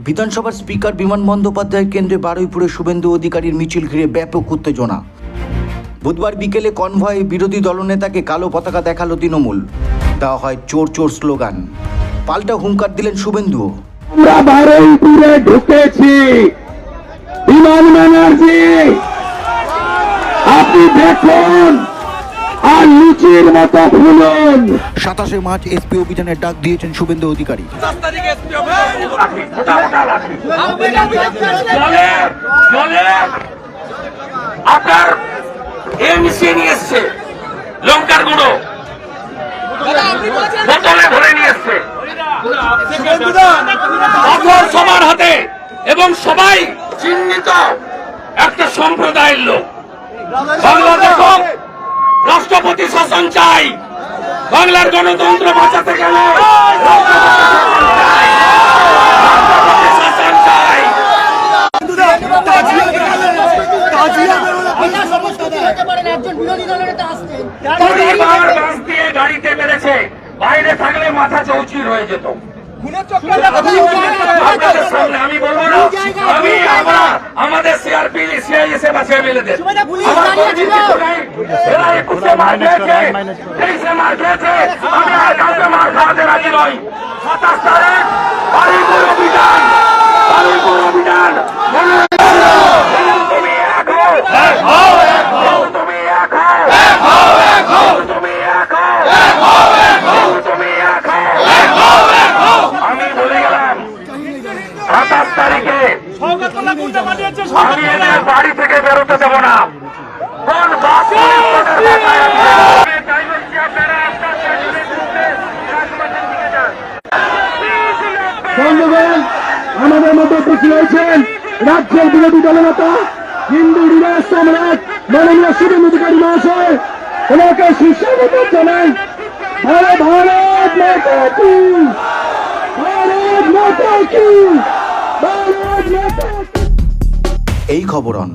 বিধানসভার স্পিকার বিমান বন্দ্যোপাধ্যায়ের কেন্দ্রে বারুইপুরে শুভেন্দু অধিকারীর মিছিল ঘিরে ব্যাপক উত্তেজনা। বুধবার বিকেলে কনভয়ে বিরোধী দলনেতাকে কালো পতাকা দেখালো তৃণমূল। দেওয়া হয় চোর চোর স্লোগান। পাল্টা হুঙ্কার দিলেন শুভেন্দুও। আমরা বারুইপুরে ঢুকেছি, বিমান ব্যানার্জি আপনি দেখুন আর লুচির মতো ফুলুন। 27 মার্চ এসপি অভিযানের ডাক দিয়েছেন শুভেন্দু অধিকারী। আপনার মিশিয়ে নিয়ে এসছে, লঙ্কার গুঁড়ো বোতলে ভরে নিয়ে এসছে সবার হাতে, এবং সবাই চিহ্নিত একটা সম্প্রদায়ের লোক। বাংলাদেশ রাষ্ট্রপতি শাসন চাই, বাংলার গণতন্ত্র বাঁচাতে গেলে রাষ্ট্রপতি শাসন চাই। গাড়িতে বেড়েছে, বাইরে থাকলে মাথা চৌচির হয়ে যেত। আমি বলবো না, আমি আমাদের সিআরপি সিআইএসএ বা সিআইএলদের এরা 21 মার খেয়েছে, 23 মার খেয়েছে। আমি আর কাউকে মার খাওয়াতে রাজি নই। 27 তারিখ বারুইপুর অভিযান, বারুইপুর অভিযান। তুমি এক হও, তুমি এক হও, তুমি এক হও, তুমি এক হও। আমি বলে গেলাম 27 তারিখে আমি এদের বাড়ি থেকে বেরোতে দেবো না। কোন বাস বন্ধুগণ, আমাদের মধ্যে উপস্থিত হয়েছেন রাজ্যের বিরোধী দলনেতা হিন্দু হৃদয় সম্রাট মাননীয় শুভেন্দু অধিকারী মহাশয়। ওনাকে সুস্বাগত জানাই। ভারত মাতা কি, ভারত মাতা কি, ভারত মাতা কি। এই খবর অন।